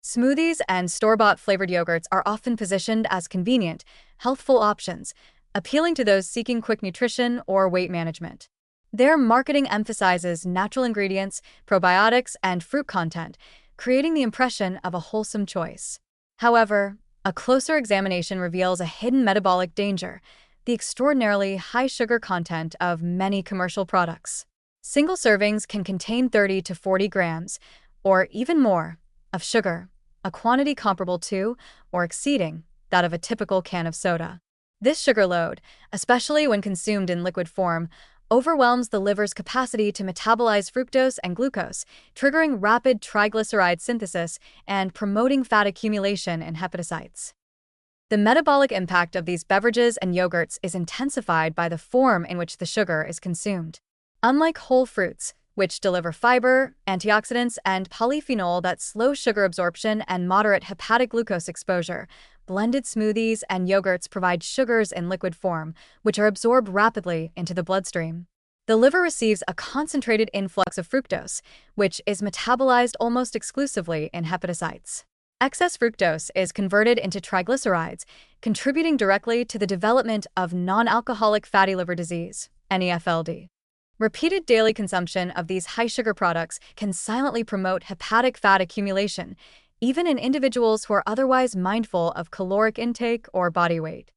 Smoothies and store-bought flavored yogurts are often positioned as convenient, healthful options, appealing to those seeking quick nutrition or weight management. Their marketing emphasizes natural ingredients, probiotics, and fruit content, creating the impression of a wholesome choice. However, a closer examination reveals a hidden metabolic danger: the extraordinarily high sugar content of many commercial products. Single servings can contain 30 to 40 grams, or even more, of sugar, a quantity comparable to, or exceeding, that of a typical can of soda. This sugar load, especially when consumed in liquid form, overwhelms the liver's capacity to metabolize fructose and glucose, triggering rapid triglyceride synthesis and promoting fat accumulation in hepatocytes. The metabolic impact of these beverages and yogurts is intensified by the form in which the sugar is consumed. Unlike whole fruits, which deliver fiber, antioxidants, and polyphenol that slow sugar absorption and moderate hepatic glucose exposure, blended smoothies and yogurts provide sugars in liquid form, which are absorbed rapidly into the bloodstream. The liver receives a concentrated influx of fructose, which is metabolized almost exclusively in hepatocytes. Excess fructose is converted into triglycerides, contributing directly to the development of non-alcoholic fatty liver disease, NAFLD. Repeated daily consumption of these high-sugar products can silently promote hepatic fat accumulation, even in individuals who are otherwise mindful of caloric intake or body weight.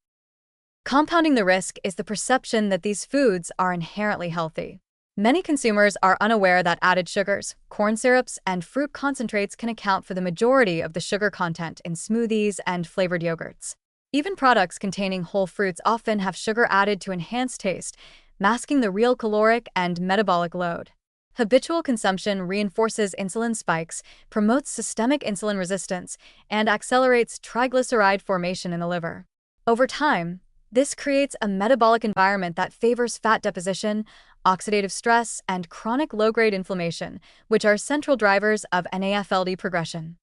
Compounding the risk is the perception that these foods are inherently healthy. Many consumers are unaware that added sugars, corn syrups, and fruit concentrates can account for the majority of the sugar content in smoothies and flavored yogurts. Even products containing whole fruits often have sugar added to enhance taste, masking the real caloric and metabolic load. Habitual consumption reinforces insulin spikes, promotes systemic insulin resistance, and accelerates triglyceride formation in the liver. Over time, this creates a metabolic environment that favors fat deposition, oxidative stress, and chronic low-grade inflammation, which are central drivers of NAFLD progression.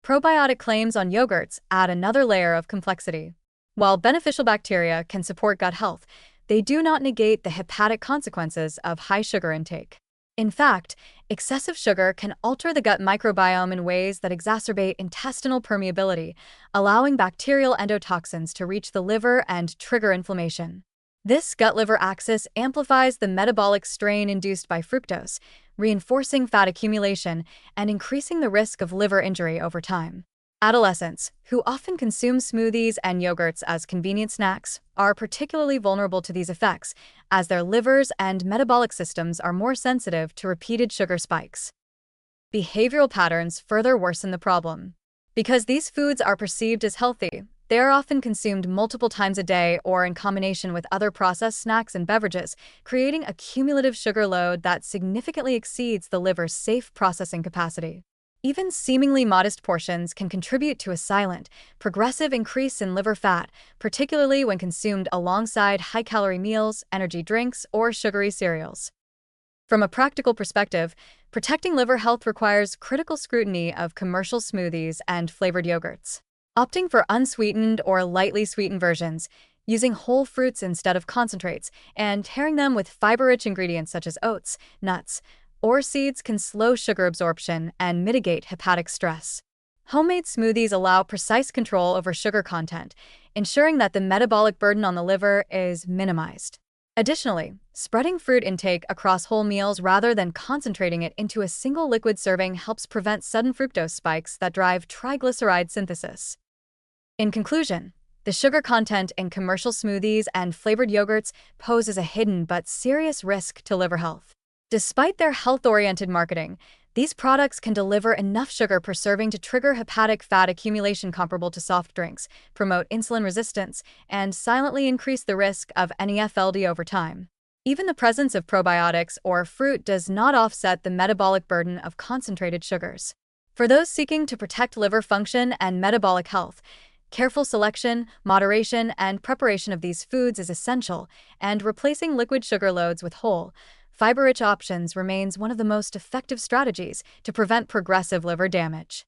Probiotic claims on yogurts add another layer of complexity. While beneficial bacteria can support gut health, they do not negate the hepatic consequences of high sugar intake. In fact, excessive sugar can alter the gut microbiome in ways that exacerbate intestinal permeability, allowing bacterial endotoxins to reach the liver and trigger inflammation. This gut-liver axis amplifies the metabolic strain induced by fructose, reinforcing fat accumulation and increasing the risk of liver injury over time. Adolescents, who often consume smoothies and yogurts as convenient snacks, are particularly vulnerable to these effects, as their livers and metabolic systems are more sensitive to repeated sugar spikes. Behavioral patterns further worsen the problem. Because these foods are perceived as healthy, they are often consumed multiple times a day or in combination with other processed snacks and beverages, creating a cumulative sugar load that significantly exceeds the liver's safe processing capacity. Even seemingly modest portions can contribute to a silent, progressive increase in liver fat, particularly when consumed alongside high-calorie meals, energy drinks, or sugary cereals. From a practical perspective, protecting liver health requires critical scrutiny of commercial smoothies and flavored yogurts. Opting for unsweetened or lightly sweetened versions, using whole fruits instead of concentrates, and pairing them with fiber-rich ingredients such as oats, nuts, or seeds can slow sugar absorption and mitigate hepatic stress. Homemade smoothies allow precise control over sugar content, ensuring that the metabolic burden on the liver is minimized. Additionally, spreading fruit intake across whole meals rather than concentrating it into a single liquid serving helps prevent sudden fructose spikes that drive triglyceride synthesis. In conclusion, the sugar content in commercial smoothies and flavored yogurts poses a hidden but serious risk to liver health. Despite their health-oriented marketing, these products can deliver enough sugar per serving to trigger hepatic fat accumulation comparable to soft drinks, promote insulin resistance, and silently increase the risk of NAFLD over time. Even the presence of probiotics or fruit does not offset the metabolic burden of concentrated sugars. For those seeking to protect liver function and metabolic health, careful selection, moderation, and preparation of these foods is essential, and replacing liquid sugar loads with whole, fiber-rich options remains one of the most effective strategies to prevent progressive liver damage.